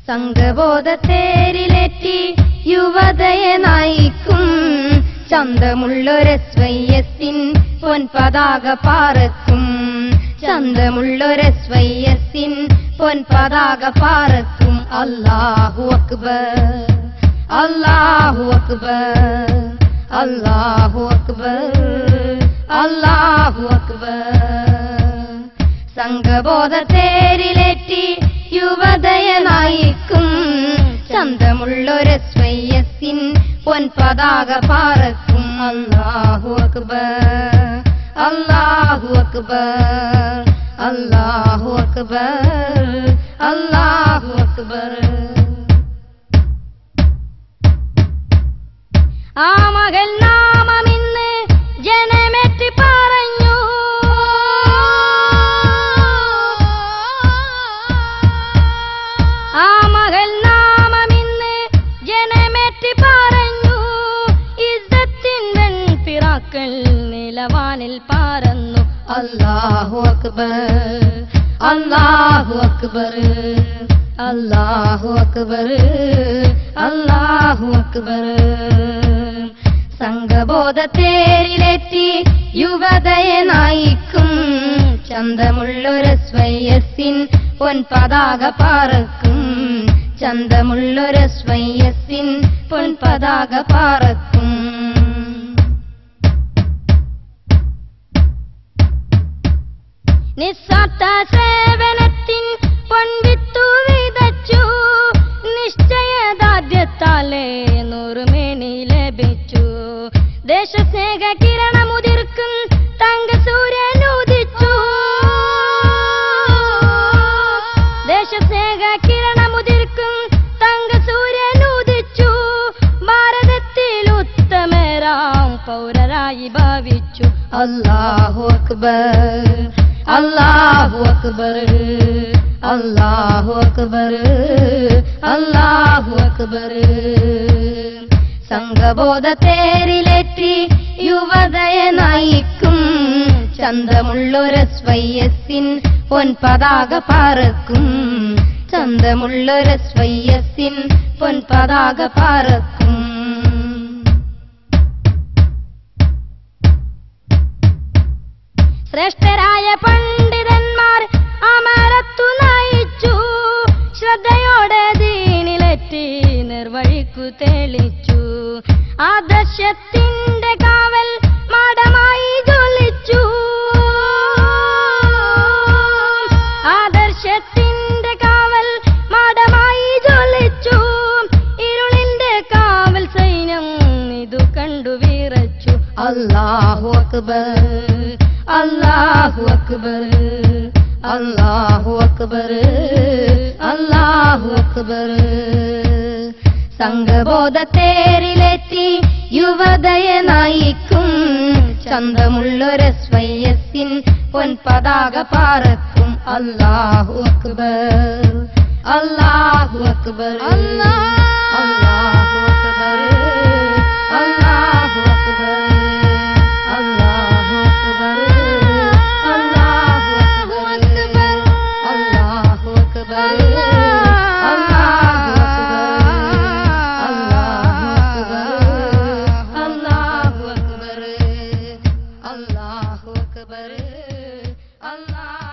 സംഘബോധത്തേരിലേറ്റി യുവതയെ നയിക്കും ചന്തമുള്ളൊരസ്വയ്യത്തിൻ പൊൻപതാക പാറക്കും. ചന്തമുള്ളൊരസ്വയ്യത്തിൻ പൊൻപതാക പാറക്കും. അല്ലാഹു അക്ബർ, അല്ലാഹു അക്ബർ, അല്ലാഹു അക്ബർ, അല്ലാഹു അക്ബർ. സംഘബോധത്തേരിലേറ്റി യുവതയെ നയിക്കും ചന്തമുള്ളൊരസ്വയ്യത്തിൻ പൊൻപതാക പാറക്കും. അല്ലാഹു അക്ബർ, അല്ലാഹു അക്ബർ, അല്ലാഹു അക്ബർ, അല്ലാഹു അക്ബർ. ആ മകൾ നാമമിന്ന് ജനമേറ്റി പറഞ്ഞു. ആ മകൾ നാമമിന്ന് ജനമേറ്റി പറഞ്ഞു. ഇസ്സത്തിൻ വെൺപിറാക്കൾ നിലവാനിൽ പറന്നു. അല്ലാഹു അക്ബർ, അല്ലാഹു അക്ബർ, അല്ലാഹു അക്ബർ, അല്ലാഹു അക്ബർ. സംഘബോധത്തേരിലേറ്റി യുവതയെ നയിക്കും ചന്തമുള്ളൊരസ്വയ്യത്തിൻ പൊൻപതാക പാറക്കും. ചന്തമുള്ളൊരസ്വയ്യത്തിൻ പൊൻപതാക പാറക്കും. നിസ്വാർത്ഥ സേവനത്തിൻ പൊൻവിത്തു വിതച്ചു. നിശ്ചയദാർഢ്യത്താലേ നൂറുമേനി ലഭിച്ചു. ദേശസ്നേഹ കിരണമുതിർക്കും തങ്കസൂര്യൻ ഉദിച്ചു. ദേശസ്നേഹ കിരണമുതിർക്കും തങ്കസൂര്യൻ ഉദിച്ചു. ഭാരതത്തിൽ ഉത്തമരാം പൗരരായി ഭാവിച്ചു. അല്ലാഹു അക്ബർ, അല്ലാഹു അക്ബർ, അല്ലാഹു അക്ബർ, അല്ലാഹു അക്ബർ. സംഘബോധത്തേരിലേറ്റി യുവതയെ നയിക്കും ചന്തമുള്ളൊരസ്വയ്യത്തിൻ പൊൻപതാക പാറക്കും. ചന്തമുള്ളൊരസ്വയ്യത്തിൻ പൊൻപതാക പാറക്കും. ശ്രേഷ്ഠരായ പണ്ഡിതന്മാർ അമരത്തു നയിച്ചു. ശ്രദ്ധയോടെ ദീനിലെത്തി നിർവഴിക്കു തെളിച്ചു. ആദർശത്തിന്റെ കാവൽ മാടമായി ജ്വലിച്ചു. ആദർശത്തിന്റെ കാവൽ മാടമായി ജ്വലിച്ചു. ഇരുളിന്റെ കാവൽ സൈന്യം ഇതു കണ്ടു വിറച്ചു. അല്ലാഹു അക്ബർ, അല്ലാഹു അക്ബർ, അല്ലാഹു അക്ബർ, അല്ലാഹു അക്ബർ. സംഘബോധത്തേരിലേറ്റി യുവതയെ നയിക്കും ചന്തമുള്ളൊരസ്വയ്യത്തിൻ പൊൻപതാക പാറക്കും. അല്ലാഹു അക്ബർ, അല്ലാഹു അക്ബർ, അല്ലാഹു അക്ബർ, അല്ലാഹു അക്ബർ, അല്ലാഹു അക്ബർ, അല്ലാഹു അക്ബർ, അല്ലാഹു അക്ബർ, Allahu Akbar, Allah